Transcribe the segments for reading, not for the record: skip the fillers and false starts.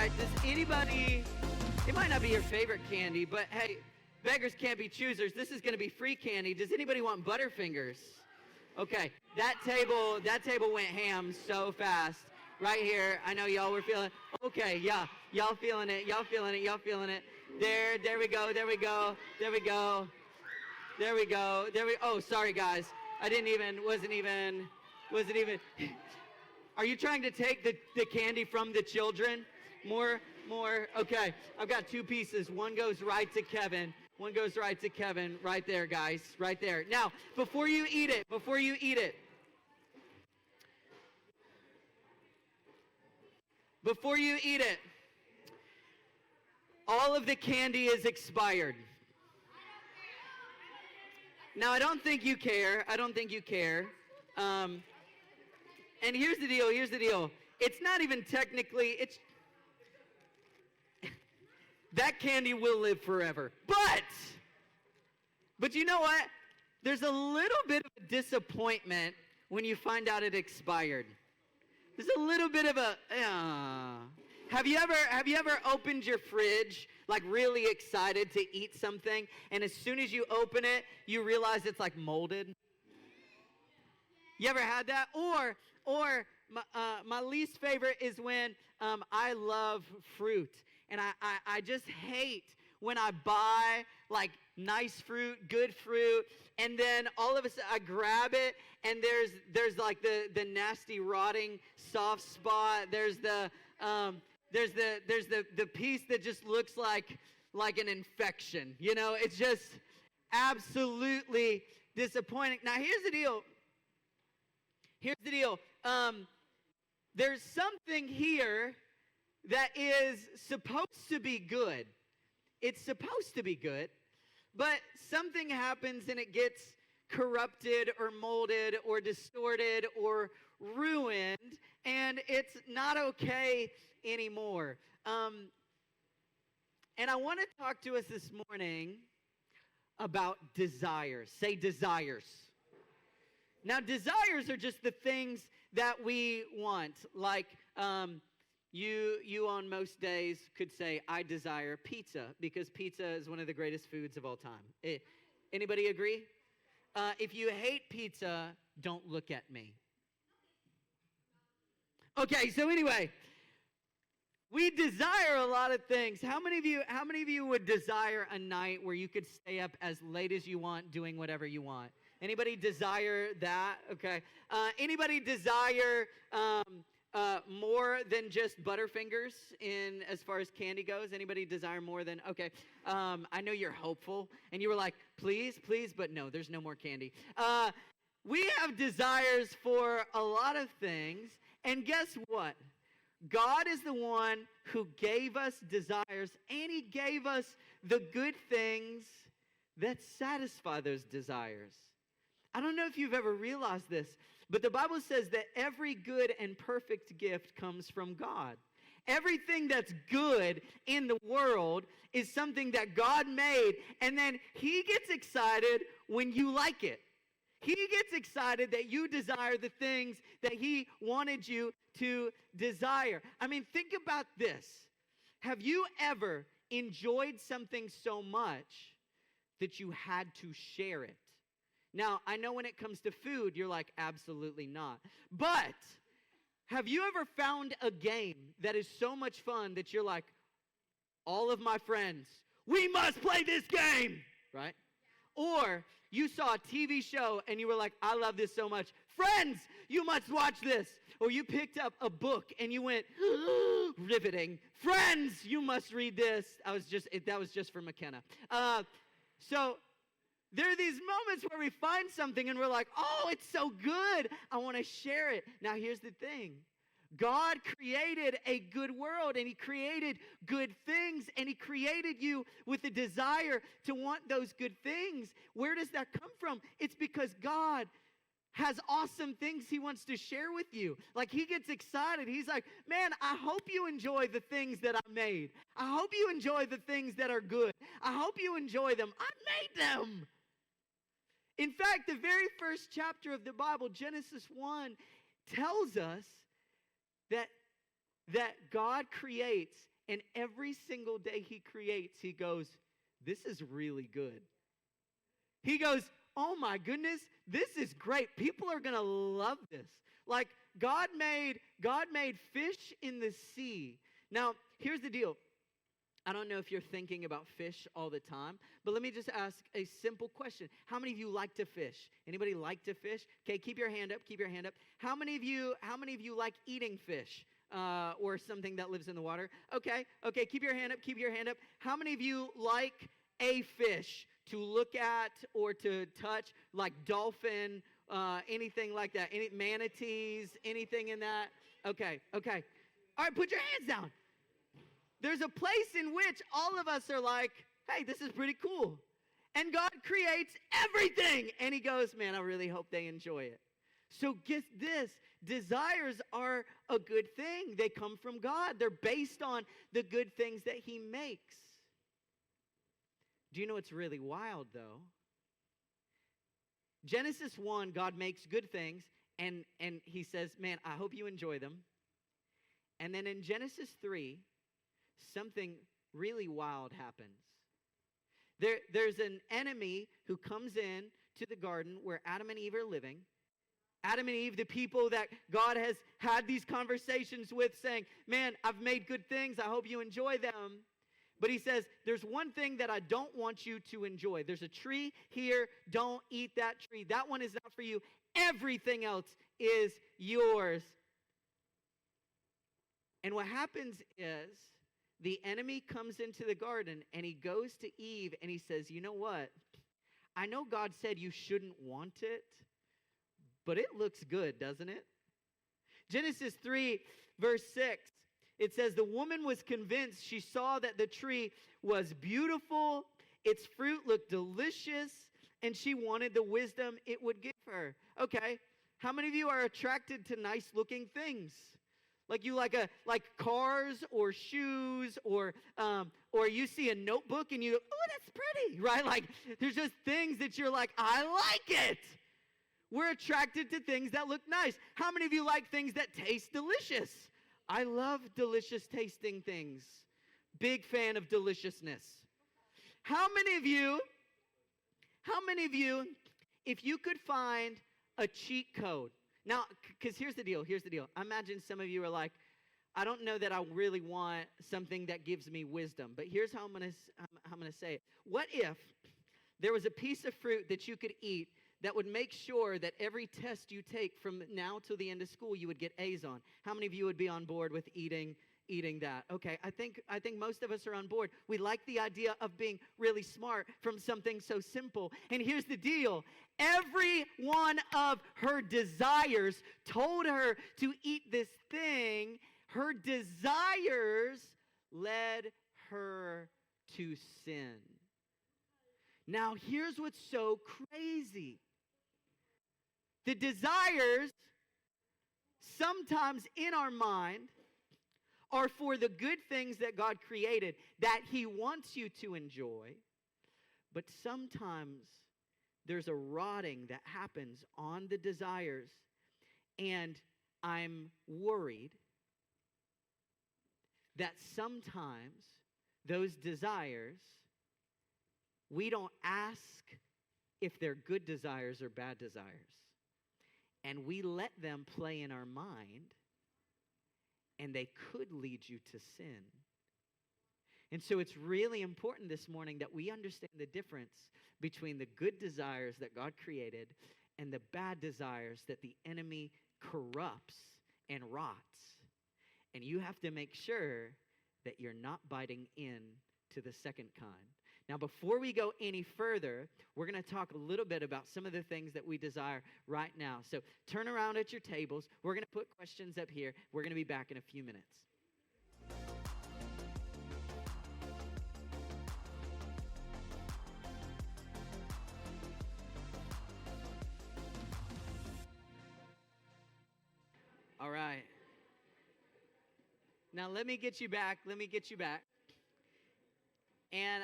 right, does anybody, it might not be your favorite candy, but hey, beggars can't be choosers. This is going to be free candy. Does anybody want Butterfingers? Okay, that table went ham so fast. Right here, I know y'all were feeling, okay, yeah, y'all feeling it. There we go. Oh, sorry guys, wasn't even. Are you trying to take the candy from the children? More, okay. I've got two pieces. One goes right to Kevin. Right there, guys, right there. Now, before you eat it, all of the candy is expired. Now, I don't think you care. And here's the deal. It's not even technically, that candy will live forever. But you know what? There's a little bit of a disappointment when you find out it expired. There's a little bit of a, Have you ever opened your fridge, like really excited to eat something, and as soon as you open it, you realize it's like molded? You ever had that? Or my least favorite is when I love fruit, and I just hate when I buy like nice fruit, good fruit, and then all of a sudden I grab it, and there's like the nasty rotting soft spot. There's the piece that just looks like an infection. You know, it's just absolutely disappointing. Now here's the deal. There's something here that is supposed to be good. It's supposed to be good, but something happens and it gets corrupted or molded or distorted or ruined, and it's not okay anymore. And I want to talk to us this morning about desires. Say desires. Now, desires are just the things that we want. Like, you on most days could say, I desire pizza, because pizza is one of the greatest foods of all time. Anybody agree? If you hate pizza, don't look at me. Okay, so anyway, we desire a lot of things. How many of you would desire a night where you could stay up as late as you want doing whatever you want? Anybody desire that? Okay. Anybody desire more than just Butterfingers in as far as candy goes? Anybody desire more than? Okay. I know you're hopeful, and you were like, please, but no, there's no more candy. We have desires for a lot of things, and guess what? God is the one who gave us desires, and He gave us the good things that satisfy those desires. I don't know if you've ever realized this, but the Bible says that every good and perfect gift comes from God. Everything that's good in the world is something that God made, and then He gets excited when you like it. He gets excited that you desire the things that He wanted you to desire. I mean, think about this. Have you ever enjoyed something so much that you had to share it? Now, I know when it comes to food, you're like, absolutely not. But have you ever found a game that is so much fun that you're like, all of my friends, we must play this game, right? Or you saw a TV show and you were like, I love this so much. Friends, you must watch this. Or you picked up a book and you went, riveting. Friends, you must read this. That was just for McKenna. So there are these moments where we find something and we're like, oh, it's so good. I want to share it. Now, here's the thing. God created a good world, and He created good things, and He created you with a desire to want those good things. Where does that come from? It's because God has awesome things He wants to share with you. Like, He gets excited. He's like, man, I hope you enjoy the things that I made. I hope you enjoy the things that are good. I hope you enjoy them. I made them. In fact, the very first chapter of the Bible, Genesis 1, tells us that God creates And every single day he creates, he goes, this is really good. He goes, oh my goodness, this is great. People are going to love this. Like God made fish in the sea. Now, here's the deal. I don't know if you're thinking about fish all the time, but let me just ask a simple question. How many of you like to fish? Anybody like to fish? Okay, keep your hand up, keep your hand up. How many of you like eating fish or something that lives in the water? Okay, keep your hand up, keep your hand up. How many of you like a fish to look at or to touch, like dolphin, anything like that? Any manatees, anything in that? Okay. All right, put your hands down. There's a place in which all of us are like, hey, this is pretty cool. And God creates everything. And he goes, man, I really hope they enjoy it. So get this, desires are a good thing. They come from God. They're based on the good things that he makes. Do you know what's really wild, though? Genesis 1, God makes good things, and he says, man, I hope you enjoy them. And then in Genesis 3, something really wild happens. There's an enemy who comes in to the garden where Adam and Eve are living. Adam and Eve, the people that God has had these conversations with, saying, man, I've made good things. I hope you enjoy them. But he says, there's one thing that I don't want you to enjoy. There's a tree here. Don't eat that tree. That one is not for you. Everything else is yours. And what happens is the enemy comes into the garden and he goes to Eve and he says, you know what? I know God said you shouldn't want it, but it looks good, doesn't it? Genesis 3, verse 6. It says, the woman was convinced. She saw that the tree was beautiful, its fruit looked delicious, and she wanted the wisdom it would give her. Okay, how many of you are attracted to nice-looking things? Like you like cars or shoes or you see a notebook and you go, oh, that's pretty, right? Like there's just things that you're like, I like it. We're attracted to things that look nice. How many of you like things that taste delicious? I love delicious tasting things. Big fan of deliciousness. How many of you, if you could find a cheat code? Now, because here's the deal. I imagine some of you are like, I don't know that I really want something that gives me wisdom, but here's how I'm going to say it. What if there was a piece of fruit that you could eat that would make sure that every test you take from now till the end of school, you would get A's on? How many of you would be on board with eating that? Okay, I think most of us are on board. We like the idea of being really smart from something so simple. And here's the deal. Every one of her desires told her to eat this thing. Her desires led her to sin. Now, here's what's so crazy. The desires, sometimes in our mind, are for the good things that God created, that he wants you to enjoy. But sometimes there's a rotting that happens on the desires, and I'm worried that sometimes those desires, we don't ask if they're good desires or bad desires. And we let them play in our mind, and they could lead you to sin. And so it's really important this morning that we understand the difference between the good desires that God created and the bad desires that the enemy corrupts and rots. And you have to make sure that you're not biting in to the second kind. Now, before we go any further, we're going to talk a little bit about some of the things that we desire right now. So turn around at your tables. We're going to put questions up here. We're going to be back in a few minutes. All right. Now, let me get you back. And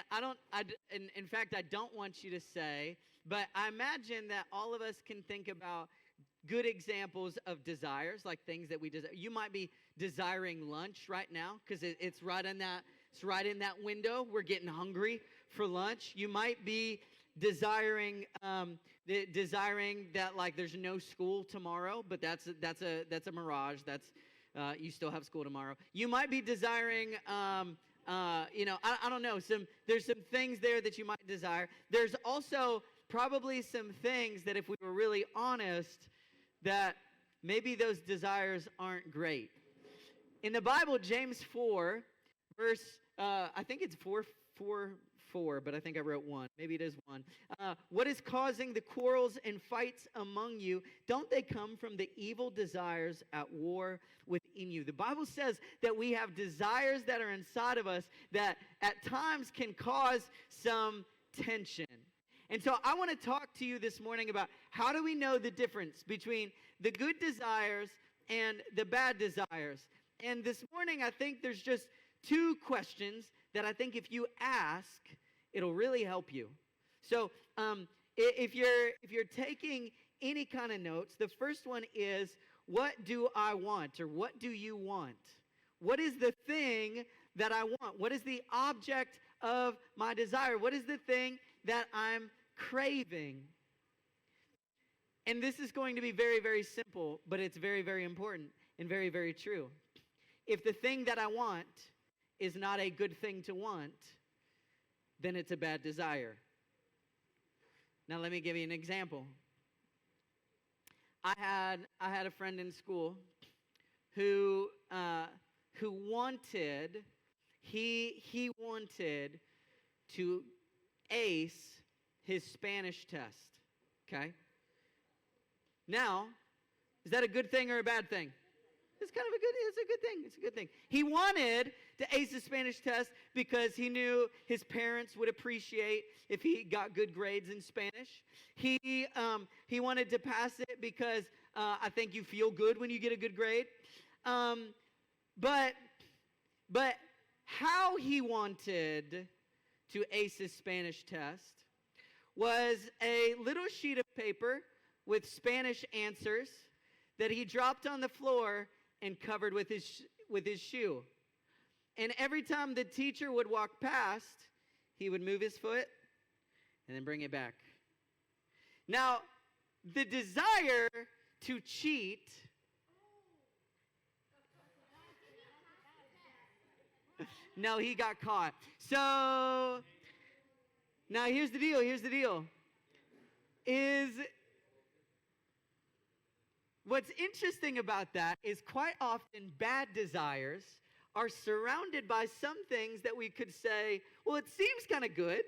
in fact, I don't want you to say, but I imagine that all of us can think about good examples of desires, like things that we desire. You might be desiring lunch right now because it's right in that window. We're getting hungry for lunch. You might be desiring that like there's no school tomorrow, but that's a mirage. That's you still have school tomorrow. You might be desiring I don't know, there's some things there that you might desire. There's also probably some things that if we were really honest, that maybe those desires aren't great. In the Bible, James 4, verse, I think it's 4, but I think I wrote 1. Maybe it is 1. What is causing the quarrels and fights among you? Don't they come from the evil desires at war within you? The Bible says that we have desires that are inside of us that at times can cause some tension. And so I want to talk to you this morning about how do we know the difference between the good desires and the bad desires. And this morning, I think there's just 2 questions that I think if you ask, it'll really help you. So if you're taking any kind of notes, the first one is, what do I want? Or what do you want? What is the thing that I want? What is the object of my desire? What is the thing that I'm craving? And this is going to be very, very simple, but it's very, very important and very, very true. If the thing that I want is not a good thing to want, then it's a bad desire. Now let me give you an example. I had a friend in school who wanted to ace his Spanish test. Okay? Now, is that a good thing or a bad thing? It's a good thing. He wanted to ace the Spanish test because he knew his parents would appreciate if he got good grades in Spanish. He wanted to pass it because I think you feel good when you get a good grade. But how he wanted to ace his Spanish test was a little sheet of paper with Spanish answers that he dropped on the floor and covered with his shoe. And every time the teacher would walk past, he would move his foot and then bring it back. Now, the desire to cheat no, he got caught. So, now here's the deal. What's interesting about that is quite often bad desires are surrounded by some things that we could say, well, it seems kind of good,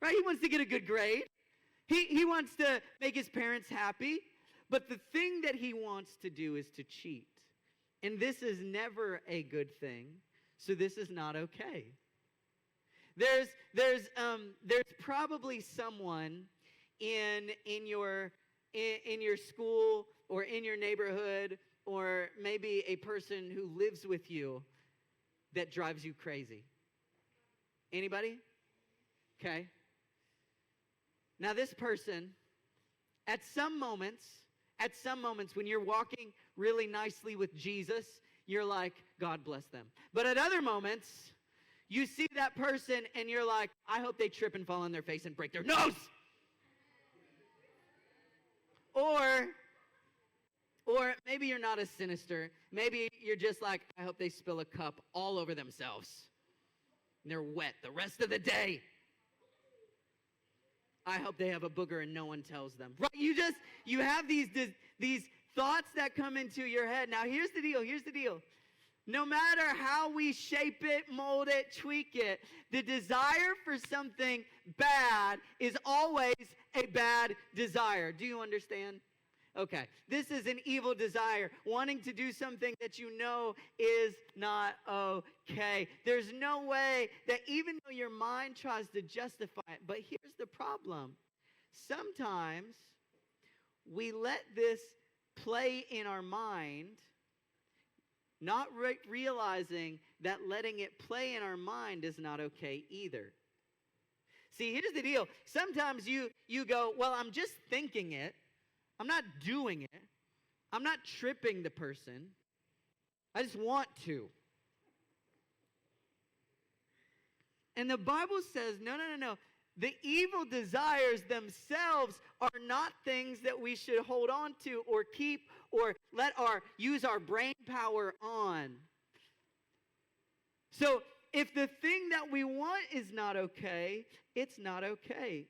right? He wants to get a good grade. He wants to make his parents happy. But the thing that he wants to do is to cheat. And this is never a good thing. So this is not okay. There's probably someone in your school or in your neighborhood, or maybe a person who lives with you that drives you crazy. Anybody? Okay. Now this person, at some moments when you're walking really nicely with Jesus, you're like, God bless them. But at other moments, you see that person and you're like, I hope they trip and fall on their face and break their nose. Or maybe you're not as sinister. Maybe you're just like, I hope they spill a cup all over themselves. And they're wet the rest of the day. I hope they have a booger and no one tells them. Right? You have these thoughts that come into your head. Now here's the deal. No matter how we shape it, mold it, tweak it, the desire for something bad is always a bad desire. Do you understand? Okay, this is an evil desire, wanting to do something that you know is not okay. There's no way that even though your mind tries to justify it, but here's the problem. Sometimes we let this play in our mind, not realizing that letting it play in our mind is not okay either. See, here's the deal. Sometimes you go, well, I'm just thinking it. I'm not doing it. I'm not tripping the person. I just want to. And the Bible says, no. The evil desires themselves are not things that we should hold on to or keep or use our brain power on. So if the thing that we want is not okay, it's not okay.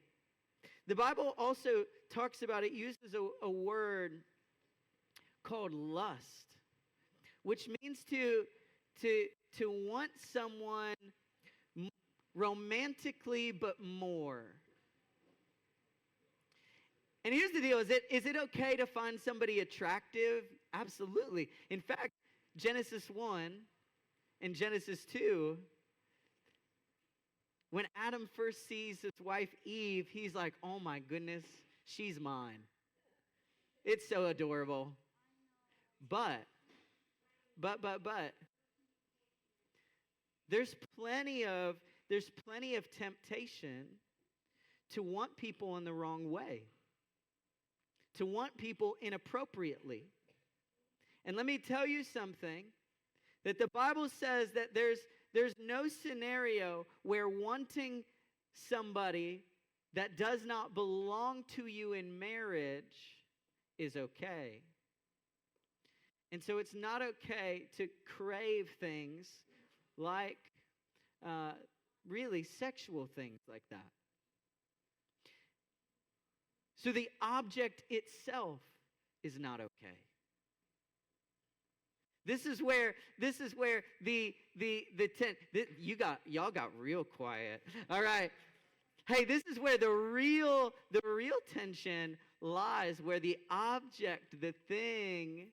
The Bible also talks about, it uses a word called lust, which means to want someone romantically but more. And here's the deal, is it okay to find somebody attractive? Absolutely. In fact, Genesis 1 and Genesis 2, when Adam first sees his wife Eve, he's like, oh my goodness, she's mine. It's so adorable. But, there's plenty of temptation to want people in the wrong way, to want people inappropriately. And let me tell you something, that the Bible says that there's no scenario where wanting somebody that does not belong to you in marriage is okay. And so it's not okay to crave things like really sexual things like that. So the object itself is not okay. This is where y'all got real quiet. All right. Hey, this is where the real tension lies, where the object, the thing,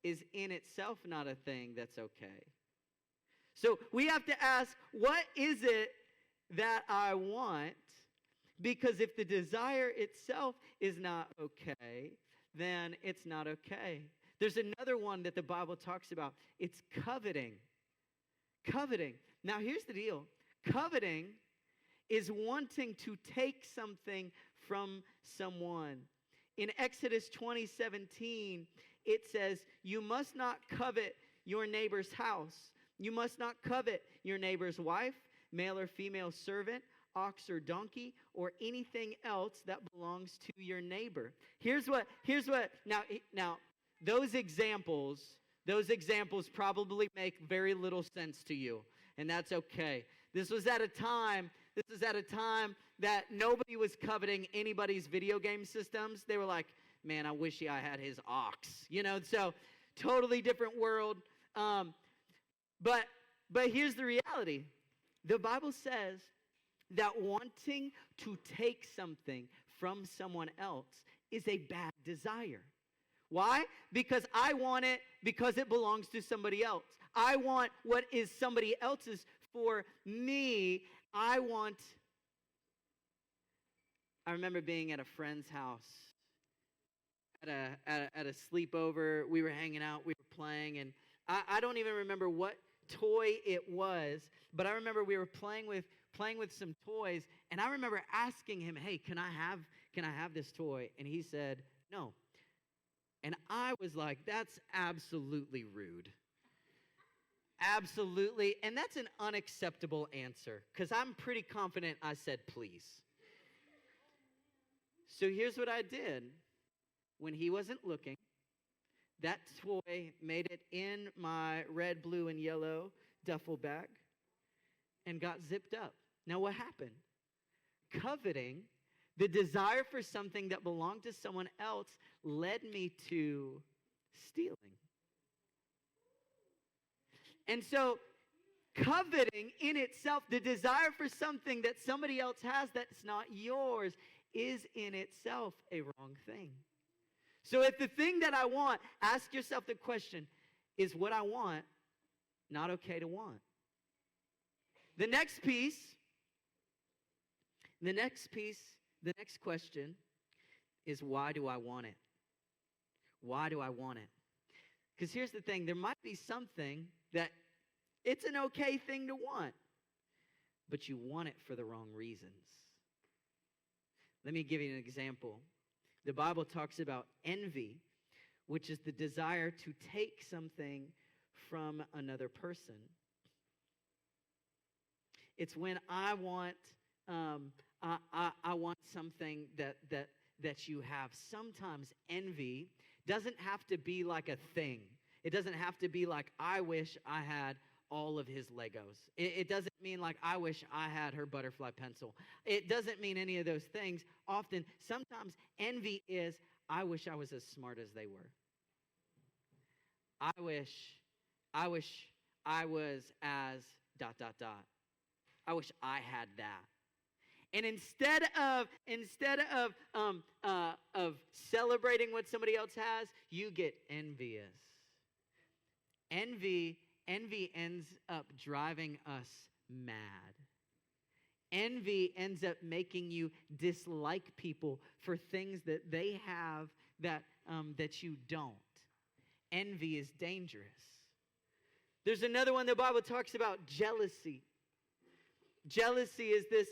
is in itself not a thing that's okay. So we have to ask, what is it that I want? Because if the desire itself is not okay, then it's not okay. There's another one that the Bible talks about. It's coveting. Coveting. Now here's the deal. Coveting is wanting to take something from someone. In Exodus 20:17, it says, you must not covet your neighbor's house. You must not covet your neighbor's wife, male or female servant, ox or donkey, or anything else that belongs to your neighbor. Here's what, now, those examples probably make very little sense to you, and that's okay. This was at a time that nobody was coveting anybody's video game systems. They were like, man, I wish I had his ox. So totally different world. But here's the reality. The Bible says that wanting to take something from someone else is a bad desire. Why? Because I want it because it belongs to somebody else. I want what is somebody else's for me. I remember being at a friend's house at a sleepover. We were hanging out, we were playing, and I don't even remember what toy it was, but I remember we were playing with some toys, and I remember asking him, hey, can I have this toy? And he said, no. And I was like, that's absolutely rude. Absolutely. And that's an unacceptable answer, because I'm pretty confident I said please. So here's what I did. When he wasn't looking, that toy made it in my red, blue, and yellow duffel bag and got zipped up. Now what happened? Coveting, the desire for something that belonged to someone else, led me to stealing. And so coveting in itself, the desire for something that somebody else has that's not yours, is in itself a wrong thing. So if the thing that I want, ask yourself the question, is what I want not okay to want? The next question is, why do I want it? Why do I want it? Because here's the thing, there might be something that it's an okay thing to want, but you want it for the wrong reasons. Let me give you an example. The Bible talks about envy, which is the desire to take something from another person. It's when I want I want something that you have. Sometimes envy doesn't have to be like a thing. It doesn't have to be like, I wish I had all of his Legos. It doesn't mean like, I wish I had her butterfly pencil. It doesn't mean any of those things. Sometimes envy is, I wish I was as smart as they were. I wish I was as ... I wish I had that. And instead of celebrating what somebody else has, you get envious. Envy ends up driving us mad. Envy ends up making you dislike people for things that they have that you don't. Envy is dangerous. There's another one the Bible talks about, jealousy. Jealousy is this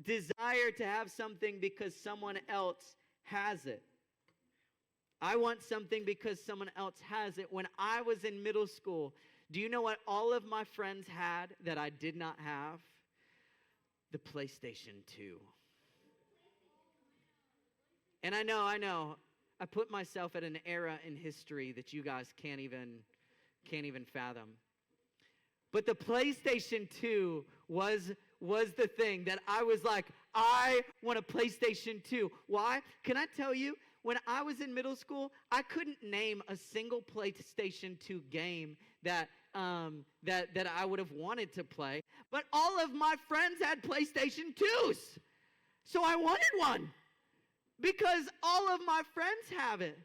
desire to have something because someone else has it. I want something because someone else has it. When I was in middle school, do you know what all of my friends had that I did not have? The PlayStation 2. And I know. I put myself at an era in history that you guys can't even fathom. But the PlayStation 2 was the thing that I was like, I want a PlayStation 2. Why? Can I tell you, when I was in middle school, I couldn't name a single PlayStation 2 game that I would have wanted to play. But all of my friends had PlayStation 2s. So I wanted one because all of my friends have it.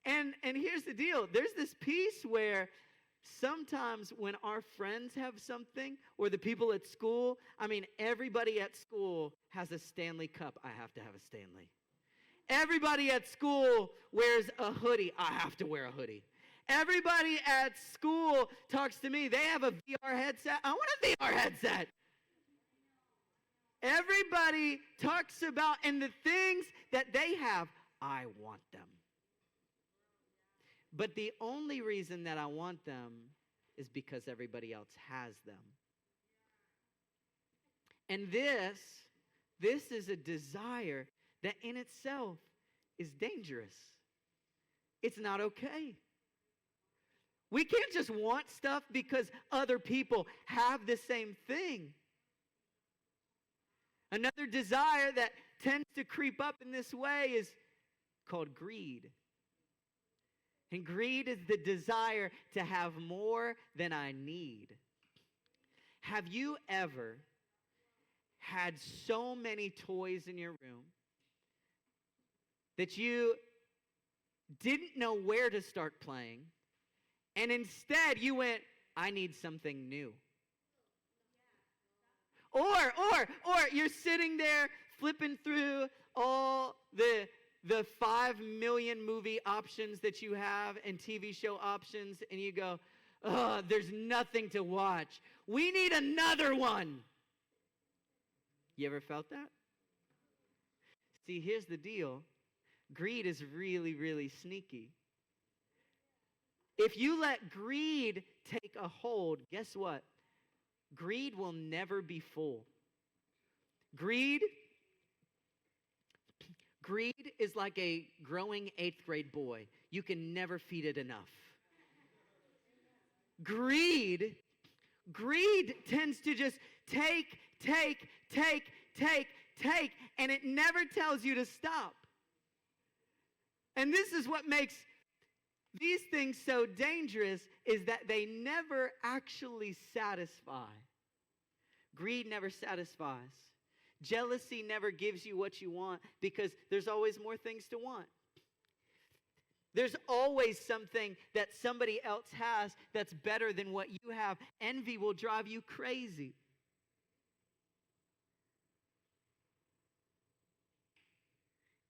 And here's the deal. There's this piece where sometimes when our friends have something, or the people at school, everybody at school has a Stanley Cup. I have to have a Stanley. Everybody at school wears a hoodie. I have to wear a hoodie. Everybody at school talks to me. They have a VR headset. I want a VR headset. Everybody talks about, and the things that they have, I want them. But the only reason that I want them is because everybody else has them. And this is a desire that in itself is dangerous. It's not okay. We can't just want stuff because other people have the same thing. Another desire that tends to creep up in this way is called greed. And greed is the desire to have more than I need. Have you ever had so many toys in your room that you didn't know where to start playing, and instead you went, I need something new? Or you're sitting there flipping through all the 5 million movie options that you have and TV show options, and you go, oh, there's nothing to watch. We need another one. You ever felt that? See, here's the deal. Greed is really, really sneaky. If you let greed take a hold, guess what? Greed will never be full. Greed is like a growing 8th grade boy. You can never feed it enough. Greed tends to just take, and it never tells you to stop. And this is what makes these things so dangerous, is that they never actually satisfy. Greed never satisfies. Jealousy never gives you what you want because there's always more things to want. There's always something that somebody else has that's better than what you have. Envy will drive you crazy.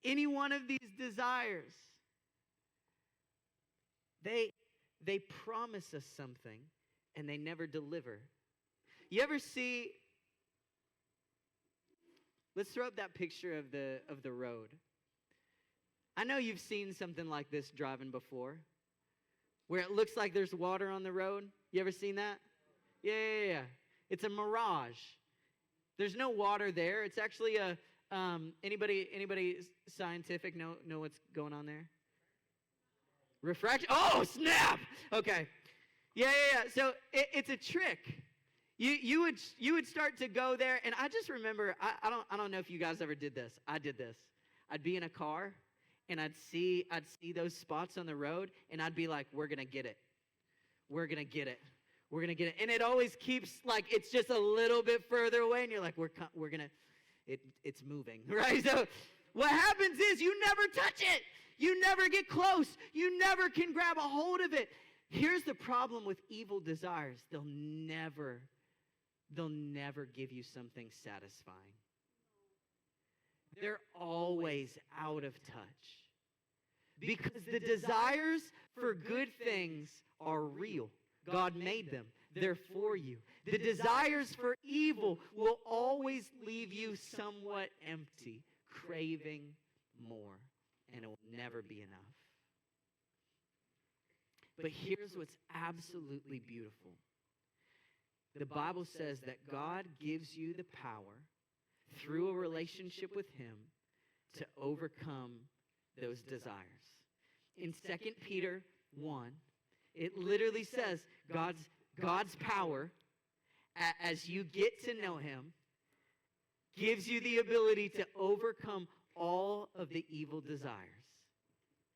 Any one of these desires, they promise us something and they never deliver. You ever see, let's throw up that picture of the road. I know you've seen something like this driving before, where it looks like there's water on the road. You ever seen that? Yeah. It's a mirage. There's no water there. It's actually a, anybody scientific know what's going on there? Refraction. Oh, snap. Okay. Yeah. So it's a trick. You would start to go there, and I just remember, I don't know if you guys ever did this. I did this. I'd be in a car, and I'd see those spots on the road, and I'd be like, we're gonna get it. We're gonna get it. We're gonna get it. And it always keeps like it's just a little bit further away, and you're like, we're gonna. It's moving, right? So what happens is you never touch it. You never get close. You never can grab a hold of it. Here's the problem with evil desires. They'll never give you something satisfying. They're always out of touch. Because the desires for good things are real. God made them. They're for you. The desires for evil will always leave you somewhat empty, craving more, and it will never be enough. But here's what's absolutely beautiful. The Bible says that God gives you the power through a relationship with Him to overcome those desires. In 2 Peter 1, it literally says God's power, as you get to know Him, gives you the ability to overcome all of the evil desires.